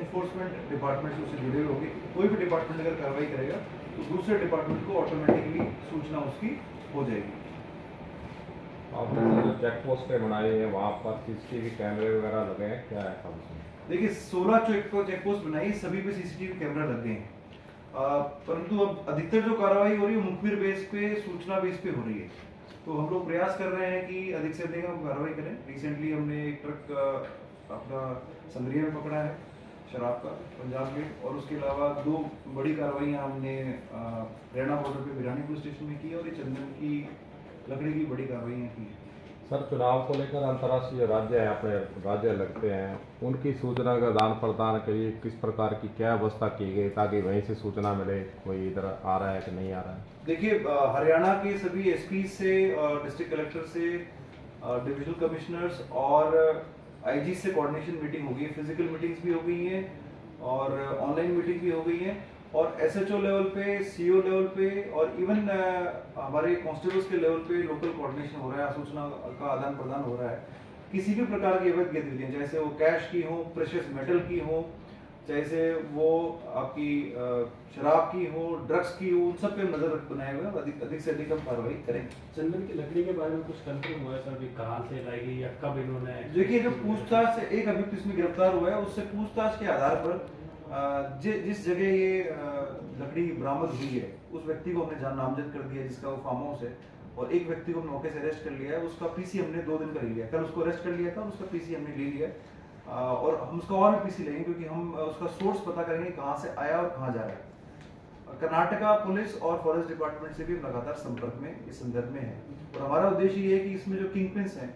Enforcement department से उससे जुड़े हुए होंगे। कोई भी डिपार्टमेंट अगर कार्रवाई करेगा तो दूसरे डिपार्टमेंट को ऑटोमेटिकली सूचना उसकी हो जाएगी। आपने जो चेक पोस्ट बनाई है वहाँ पर सीसीटीवी कैमरे वगैरह लगे हैं, क्या है सब उसमें? देखिए 16 चेक पोस्ट बनाई, सभी पे सीसीटीवी कैमरा लग गए हैं। परंतु अब अधिकतर जो कार्रवाई हो रही है मुखबिर बेस पे, सूचना बेस पे हो रही है। तो हम लोग प्रयास कर रहे हैं कि अधिक से अधिक हम कार्रवाई करें। रिसेंटली हमने एक ट्रक अपना संग्रिया में पकड़ा है शराब का, पंजाब गेट, और उसके अलावा 2 बड़ी कार्रवाइयाँ हमने हरियाणा बॉर्डर पे बिरानी पुलिस स्टेशन में की, और ये चंदन की लकड़ी की बड़ी कार्रवाइयाँ की है। सर, चुनाव को लेकर अंतर्राष्ट्रीय राज्य है, अपने राज्य लगते हैं, उनकी सूचना का आदान प्रदान के लिए किस प्रकार की क्या व्यवस्था की गई ताकि वहीं से सूचना मिले कोई इधर आ रहा है कि नहीं आ रहा है? देखिए हरियाणा के सभी एसपी से, डिस्ट्रिक्ट कलेक्टर से, डिविजनल कमिश्नर्स और आईजी से कोऑर्डिनेशन मीटिंग हो गई है। फिजिकल मीटिंग्स भी हो गई हैं और ऑनलाइन मीटिंग भी हो गई है, और एसएचओ लेवल पे, सीओ लेवल पे, और इवन हमारे कांस्टेबल्स के लेवल पे लोकल कोऑर्डिनेशन हो रहा है, सूचना का आदान प्रदान हो रहा है। किसी भी प्रकार की अवैध गतिविधियां, चाहे से वो कैश की हो, प्रेशियस मेटल की हो, चाहे से वो आपकी शराब की हो, ड्रग्स की हो, उन सब पे नजर बनाए हुए अधिक से अधिक हम कार्रवाई करेंगे। चंदन की लकड़ी के बारे में कुछ कंफर्म हुआ है सर, भी कहाँ से लाई गई या कब इन्होंने? देखिए जो पूछताछ से एक अभियुक्त इसमें गिरफ्तार हुआ है, उससे पूछताछ के आधार पर जिस जगह ये लकड़ी बरामद हुई है उस व्यक्ति को हमने नामजद कर दिया, जिसका वो फार्म हाउस है, और एक व्यक्ति को मौके से अरेस्ट कर लिया है। उसका पीसी हमने 2 दिन का ले लिया, कल उसको अरेस्ट कर लिया था, उसका पीसी हमने ले लिया, और हम उसका और भी पीसी लेंगे, क्योंकि हम उसका सोर्स पता करेंगे कहाँ से आया और कहाँ जा रहा है। कर्नाटका पुलिस और फॉरेस्ट डिपार्टमेंट से भी लगातार संपर्क में इस संदर्भ में है, और हमारा उद्देश्य ये है कि इसमें जो किंग पिन्स हैं,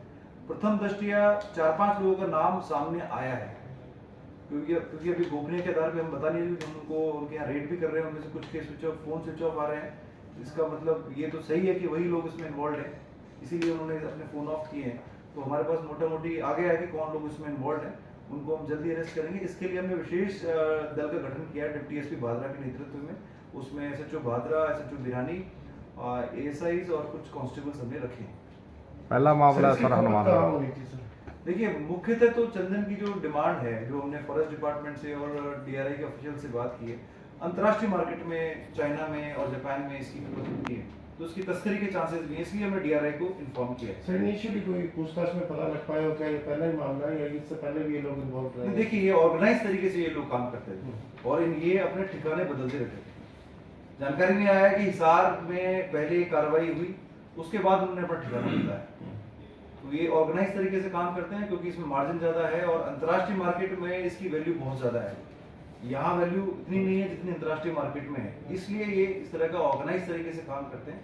प्रथम दृष्टिया 4-5 लोगों का नाम सामने आया है, क्योंकि अभी गोपनीय के आधार पे हम बता नहीं रहे, हम उनको उनके यहाँ रेड भी कर रहे हैं, उनमें से कुछ के फोन स्विच ऑफ आ रहे हैं। इसका मतलब ये तो सही है कि वही लोग इसमें इन्वॉल्व हैं, इसीलिए उन्होंने अपने फोन ऑफ किए हैं। तो हमारे पास मोटा मोटी आ गया है कि कौन लोग इसमें इन्वॉल्व हैं, उनको हम जल्दी अरेस्ट करेंगे। इसके लिए हमने विशेष दल का गठन किया है डिप्टी एसपी भादरा के नेतृत्व में। उसमें एसएचओ भादरा, एसएचओ बिरानी, एएसआईज और कुछ कांस्टेबल्स हमने रखे हैं। पहला मामला सर हनुमान। देखिए मुख्यतः तो चंदन की जो डिमांड है, जो हमने फॉरेस्ट डिपार्टमेंट से और डीआरआई के ऑफिशियल से बात की है, अंतर्राष्ट्रीय मार्केट में, चाइना में और जापान में इसकी कीमत होती है, तो उसकी तस्करी के चांसेस भी हैं, इसलिए हमने डीआरआई को इन्फॉर्म किया है। सर इनिशियली कोई पूछताछ में पता लग पाया हो क्या ये पहला ही मामला है या इससे पहले भी ये लोग इन्वॉल्व रहे? देखिए ये ऑर्गेनाइज तरीके से ये लोग काम करते थे और ये अपने ठिकाने बदलते रहते थे। जानकारी में आया कि हिसार में पहले कार्रवाई हुई, उसके बाद उन्होंने अपना ठिकाना बताया। तो ये ऑर्गेनाइज तरीके से काम करते हैं, क्योंकि इसमें मार्जिन ज्यादा है और अंतर्राष्ट्रीय मार्केट में इसकी वैल्यू बहुत ज्यादा है। यहाँ वैल्यू इतनी नहीं है जितनी अंतर्राष्ट्रीय मार्केट में है, इसलिए ये इस तरह का ऑर्गेनाइज तरीके से काम करते हैं,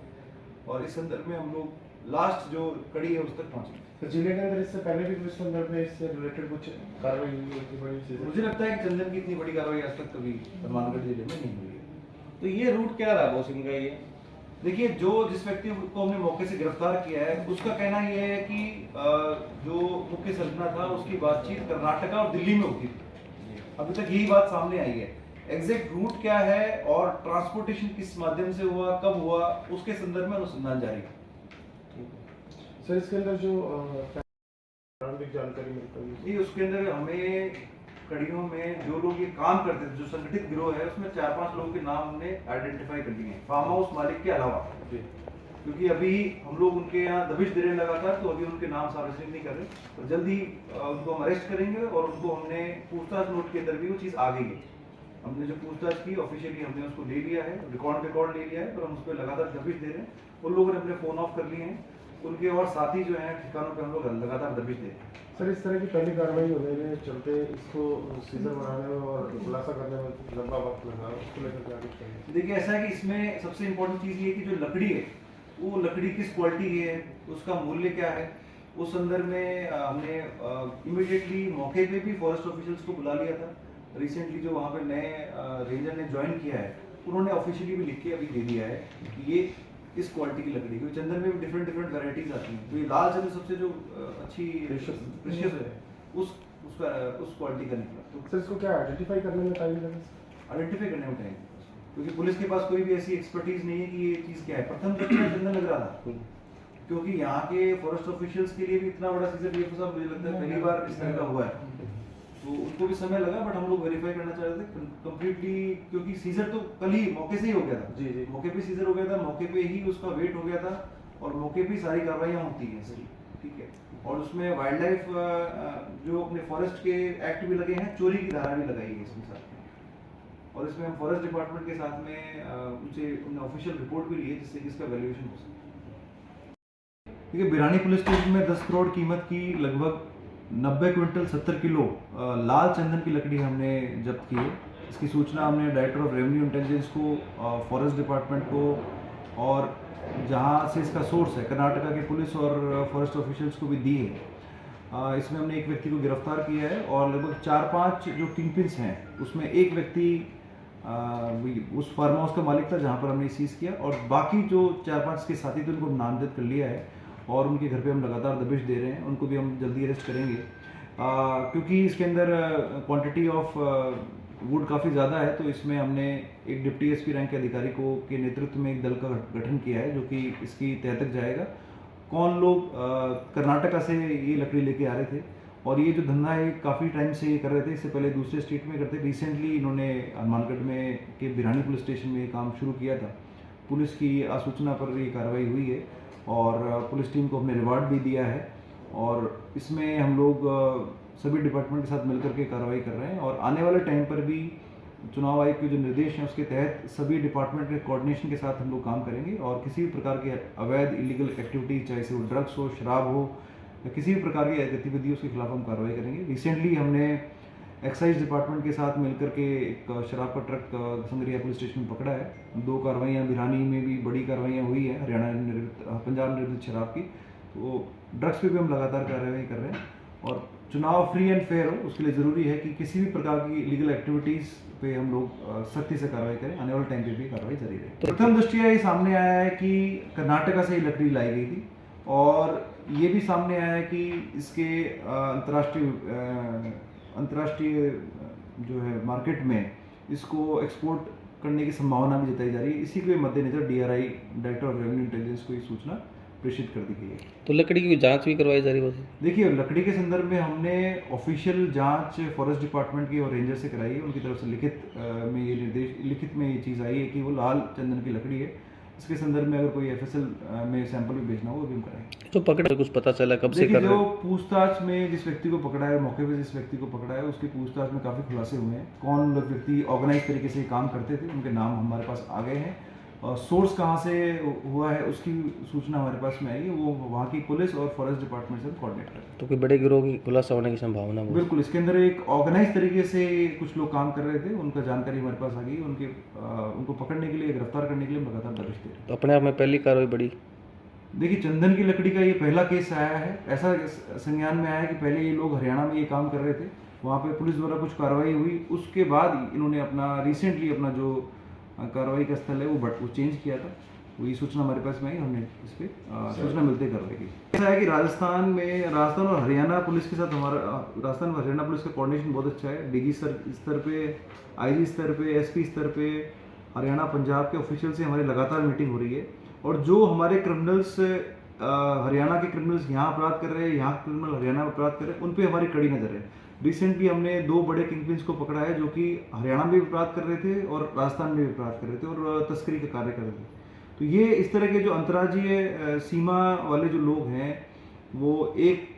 और इस संदर्भ में हम लोग लास्ट जो कड़ी है उस तक पहुंचे। तो जिले के अंदर इससे पहले भी कुछ संदर्भ में इससे रिलेटेड कुछ कार्रवाई हुई होती बड़ी चीज? मुझे लगता है कि चंदन की इतनी बड़ी कार्रवाई आज तक कभी हनुमानगढ़ जिले में नहीं हुई है। तो ये रूट क्या रहा बोसिंग का? ये देखिए जिस व्यक्ति को हमने मौके से गिरफ्तार किया है, उसका कहना यह है कि जो मुख्य संरचना था उसकी बातचीत कर्नाटका और दिल्ली में होती थी। अभी तक यही बात सामने आई है। एग्जैक्ट रूट क्या है और ट्रांसपोर्टेशन किस माध्यम से हुआ, कब हुआ, उसके संदर्भ में अनुसंधान जारी है। सर इसके अंदर जो प्रारंभिक जानकारी मिल पाई, उसके अंदर हमें कड़ियों में जो लोग ये काम करते थे, जो संगठित गिरोह है, उसमें 4-5 लोगों के नाम हमने आइडेंटिफाई कर लिए हैं, फार्म हाउस मालिक के अलावा। क्योंकि अभी हम लोग उनके यहाँ दबिश दे रहे हैं लगातार, तो अभी उनके नाम सार्वजनिक नहीं कर रहे, तो जल्दी उनको हम अरेस्ट करेंगे, और उनको हमने पूछताछ नोट के अंदर भी वो चीज़ आ गई है। हमने जो पूछताछ की ऑफिशियली हमने उसको ले लिया है, रिकॉर्ड ले लिया है, पर हम उस पर लगातार दबिश दे रहे हैं। उन लोगों ने अपने फोन ऑफ कर लिए हैं, उनके और साथी जो हैं ठिकानों पे हम लोग लगातार दबिश दे रहे हैं। सर इस तरह की पहली कार्रवाई होने में चलते इसको सीजर बनाने में और खुलासा करने में लंबा वक्त लगा, उसको लेकर क्या कुछ कहेंगे? देखिए ऐसा है कि इसमें सबसे इम्पोर्टेंट चीज़ ये है कि जो लकड़ी है वो लकड़ी किस क्वालिटी की है, उसका मूल्य क्या है। उस संदर्भ में हमने इमीडिएटली मौके पे भी फॉरेस्ट ऑफिशियल्स को बुला लिया था। रिसेंटली जो वहाँ पे नए रेंजर ने ज्वाइन किया है, उन्होंने ऑफिशियली भी लिख के अभी दे दिया है कि ये इस क्वालिटी की लकड़ी, क्योंकि चंदन में भी डिफरेंट वैरायटीज आती हैं, तो ये लाल चंदन सबसे जो अच्छी प्रेशियस है उस क्वालिटी का निकला। तो सर इसको क्या आइडेंटिफाई करने में टाइम लगा? आइडेंटिफाई करने में टाइम, क्योंकि पुलिस के पास कोई भी ऐसी एक्सपर्टीज नहीं है कि ये चीज़ क्या है। प्रथम दृष्टया चंदन लग रहा था, क्योंकि यहाँ के फॉरेस्ट ऑफिशियल्स के लिए भी इतना बड़ा सीजन, ये सब मुझे लगता है पहली बार इस तरह का हुआ है। तो उनको भी समय लगा, बट हम लोग वेरीफाई करना चाह रहे थे कम्प्लीटली, क्योंकि सीजर तो कल ही मौके से ही हो गया था। जी, जी। मौके पे सीजर हो गया था, मौके पे ही उसका वेट हो गया था और मौके पे ही सारी कार्रवाइयाँ होती हैं सही, ठीक है। और उसमें वाइल्ड लाइफ जो अपने फॉरेस्ट के एक्ट भी लगे हैं, चोरी की धारा भी लगाई है इसमें साथ में। और इसमें हम फॉरेस्ट डिपार्टमेंट के साथ में उनसे उन्हें ऑफिशियल रिपोर्ट भी ली है, जिससे कि इसका वैल्यूएशन हो सके। देखिए, बिरानी पुलिस स्टेशन में 10 करोड़ कीमत की लगभग 90 क्विंटल 70 किलो लाल चंदन की लकड़ी हमने जब्त की है। इसकी सूचना हमने डायरेक्टर ऑफ रेवेन्यू इंटेलिजेंस को, फॉरेस्ट डिपार्टमेंट को, और जहां से इसका सोर्स है कर्नाटका के पुलिस और फॉरेस्ट ऑफिशियल्स को भी दी है। इसमें हमने एक व्यक्ति को गिरफ्तार किया है और लगभग 4-5 जो किंगपिन्स हैं उसमें एक व्यक्ति उस फार्म हाउस का मालिक था जहां पर हमने सीज किया, और बाकी जो 4-5 के साथी थे उनको नामजद कर लिया है और उनके घर पे हम लगातार दबिश दे रहे हैं। उनको भी हम जल्दी अरेस्ट करेंगे, क्योंकि इसके अंदर क्वांटिटी ऑफ वुड काफ़ी ज़्यादा है। तो इसमें हमने एक डिप्टी एसपी रैंक के अधिकारी को के नेतृत्व में एक दल का गठन किया है जो कि इसकी तह तक जाएगा। कौन लोग कर्नाटका से ये लकड़ी लेके आ रहे थे, और ये जो धंधा है काफ़ी टाइम से ये कर रहे थे। इससे पहले दूसरे स्टेट में करते, रिसेंटली इन्होंने हनुमानगढ़ में के बिरानी पुलिस स्टेशन में ये काम शुरू किया था। पुलिस की आसूचना पर ये कार्रवाई हुई है और पुलिस टीम को हमने रिवार्ड भी दिया है, और इसमें हम लोग सभी डिपार्टमेंट के साथ मिलकर के कार्रवाई कर रहे हैं। और आने वाले टाइम पर भी चुनाव आयोग के जो निर्देश हैं उसके तहत सभी डिपार्टमेंट के कोऑर्डिनेशन के साथ हम लोग काम करेंगे, और किसी भी प्रकार की अवैध इलीगल एक्टिविटी, चाहे से वो ड्रग्स हो, शराब हो या किसी भी प्रकार की गतिविधि, उसके खिलाफ हम कार्रवाई करेंगे। रिसेंटली हमने एक्साइज डिपार्टमेंट के साथ मिलकर के एक शराब का ट्रक संगरिया पुलिस स्टेशन में पकड़ा है। 2 कार्रवाइयाँ बिरानी में भी बड़ी कार्रवाइयाँ हुई है, हरियाणा निर्मित, पंजाब निर्मित शराब की। तो ड्रग्स पे भी हम लगातार कार्रवाई कर रहे हैं, और चुनाव फ्री एंड फेयर हो उसके लिए ज़रूरी है कि किसी भी प्रकार की लीगल एक्टिविटीज़ पे हम लोग सख्ती से कार्रवाई करें। आने वाले टाइम पे भी कार्रवाई जारी रहे। प्रथम दृष्टया ये सामने आया है कि कर्नाटका से ही लकड़ी लाई गई थी, और ये भी सामने आया है कि इसके अंतर्राष्ट्रीय जो है मार्केट में इसको एक्सपोर्ट करने की संभावना भी जताई जा रही है। इसी के मद्देनजर DRI, director of revenue intelligence को ये सूचना प्रेषित कर दी गई है। तो लकड़ी की जांच भी करवाई जा रही है? देखिए, लकड़ी के संदर्भ में हमने ऑफिशियल जांच फॉरेस्ट डिपार्टमेंट की और रेंजर से कराई है। उनकी तरफ से लिखित में ये चीज़ आई है कि वो लाल चंदन की लकड़ी है। इसके संदर्भ में अगर कोई FSL में सैंपल भी भेजना हो वो भी हम कराएंगे। तो पकड़े कुछ पता चला कब से कर रहे जो हैं? पूछताछ में जिस व्यक्ति को पकड़ा है, मौके पे जिस व्यक्ति को पकड़ा है, उसकी पूछताछ में काफ़ी खुलासे हुए हैं। कौन लोग व्यक्ति ऑर्गेनाइज तरीके से काम करते थे, उनके नाम हमारे पास आ गए हैं। सोर्स कहाँ से हुआ है उसकी सूचना हमारे पास में आई है, वो वहाँ की पुलिस और फॉरेस्ट डिपार्टमेंट से कोऑर्डिनेट कर रहे हैं। तो कोई बड़े गिरोह की खुलासा होने की संभावना है? बिल्कुल, इसके अंदर एक ऑर्गेनाइज तरीके से कुछ लोग काम कर रहे थे, उनका जानकारी हमारे पास आ गई। उनको पकड़ने के लिए, गिरफ्तार करने के लिए हम लगातार दबिश दे रहे हैं। तो अपने आप में पहली कार्रवाई बड़ी? देखिए, चंदन की लकड़ी का ये पहला केस आया है। ऐसा संज्ञान में आया है कि पहले ये लोग हरियाणा में ये काम कर रहे थे, वहाँ पे पुलिस द्वारा कुछ कार्रवाई हुई, उसके बाद इन्होंने रिसेंटली अपना जो कार्रवाई का स्थल है वो चेंज किया था। वही सूचना हमारे पास में आई, हमने इस पर सूचना मिलते कार्रवाई की। ऐसा है कि राजस्थान और हरियाणा पुलिस के साथ राजस्थान और हरियाणा पुलिस का कोऑर्डिनेशन बहुत अच्छा है। DG स्तर पे, IG स्तर पे, SP स्तर पे, हरियाणा पंजाब के ऑफिशियल से हमारी लगातार मीटिंग हो रही है। और जो हमारे क्रिमिनल्स हरियाणा के क्रिमिनल्स यहाँ अपराध कर रहे हैं, यहाँ क्रिमिनल हरियाणा में अपराध कर रहे हैं, उन पर हमारी कड़ी नजर है। रिसेंटली हमने 2 बड़े किंगपिन्स को पकड़ा है जो कि हरियाणा में भी अपराध कर रहे थे और राजस्थान में भी अपराध कर रहे थे और तस्करी का कार्य कर रहे थे। तो ये इस तरह के जो अंतर्राज्यीय सीमा वाले जो लोग हैं, वो एक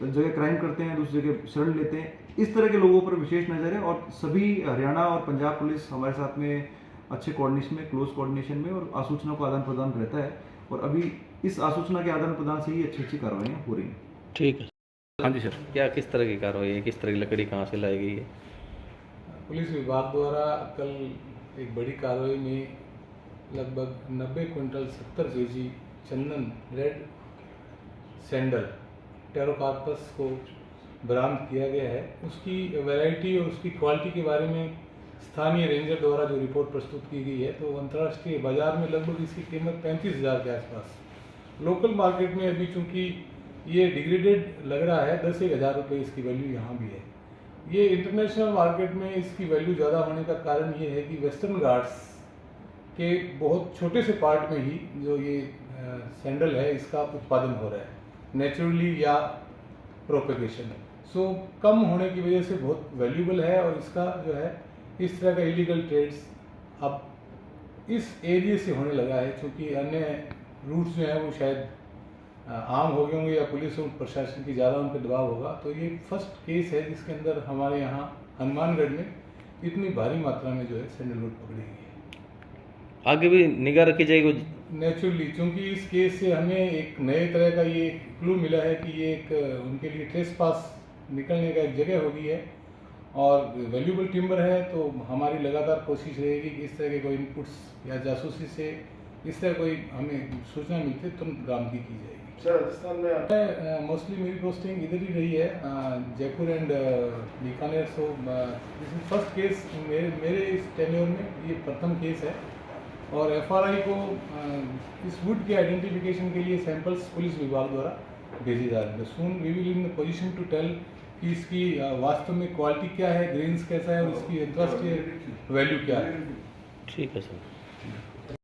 जगह क्राइम करते हैं, दूसरी जगह शरण लेते हैं। इस तरह के लोगों पर विशेष नज़र है, और सभी हरियाणा और पंजाब पुलिस हमारे साथ में अच्छे कोऑर्डिनेशन में, क्लोज कोऑर्डिनेशन में, और आसूचना का आदान प्रदान रहता है। और अभी इस आसूचना के आदान प्रदान से ही अच्छी कार्रवाइयाँ हो रही हैं। ठीक है। हाँ जी सर, क्या किस तरह की कार्रवाई है, किस तरह की लकड़ी कहाँ से लाई गई है? पुलिस विभाग द्वारा कल एक बड़ी कार्रवाई में लगभग 90 क्विंटल 70 kg चंदन रेड सैंडल टेरोकार्पस को बरामद किया गया है। उसकी वैरायटी और उसकी क्वालिटी के बारे में स्थानीय रेंजर द्वारा जो रिपोर्ट प्रस्तुत की गई है, तो अंतर्राष्ट्रीय बाजार में लगभग इसकी कीमत 35,000 के आसपास। लोकल मार्केट में अभी चूँकि ये डिग्रेडेड लग रहा है, 10-1,000 रुपये इसकी वैल्यू यहाँ भी है। ये इंटरनेशनल मार्केट में इसकी वैल्यू ज़्यादा होने का कारण ये है कि वेस्टर्न घाट्स के बहुत छोटे से पार्ट में ही जो ये सैंडल है इसका उत्पादन हो रहा है, नेचुरली या प्रोपेगेशन है। सो कम होने की वजह से बहुत वैल्यूबल है और इसका जो है इस तरह का इलीगल ट्रेड्स अब इस एरिया से होने लगा है, क्योंकि अन्य रूट्स जो हैं वो शायद आम हो गए होंगे या पुलिस और प्रशासन की ज़्यादा उन पर दबाव होगा। तो ये फर्स्ट केस है जिसके अंदर हमारे यहाँ हनुमानगढ़ में इतनी भारी मात्रा में जो है सैंडलवुड पकड़ी गई है। आगे भी निगाह रखी जाएगी। नेचुरली, क्योंकि इस केस से हमें एक नए तरह का ये क्लू मिला है कि ये एक उनके लिए ट्रेस पास निकलने का एक जगह होगी है और वैल्यूबल टिम्बर है। तो हमारी लगातार कोशिश रहेगी कि इस तरह के कोई इनपुट्स या जासूसी से इस तरह कोई हमें सूचना मिलती है तुरंत बरामदगी की जाएगी। सर राजस्थान में मोस्टली मेरी पोस्टिंग इधर ही रही है, Jaipur and Bikaner. So this is first case मेरे इस टेन्योर में, ये प्रथम केस है। और एफआरआई को इस वुड के आइडेंटिफिकेशन के लिए सैंपल्स पुलिस विभाग द्वारा भेजे जा रहे हैं। Soon we will in the position to tell कि इसकी वास्तव में क्वालिटी क्या है, ग्रेन्स कैसा है और इसकी अंतर्राष्ट्रीय वैल्यू क्या है। ठीक है सर।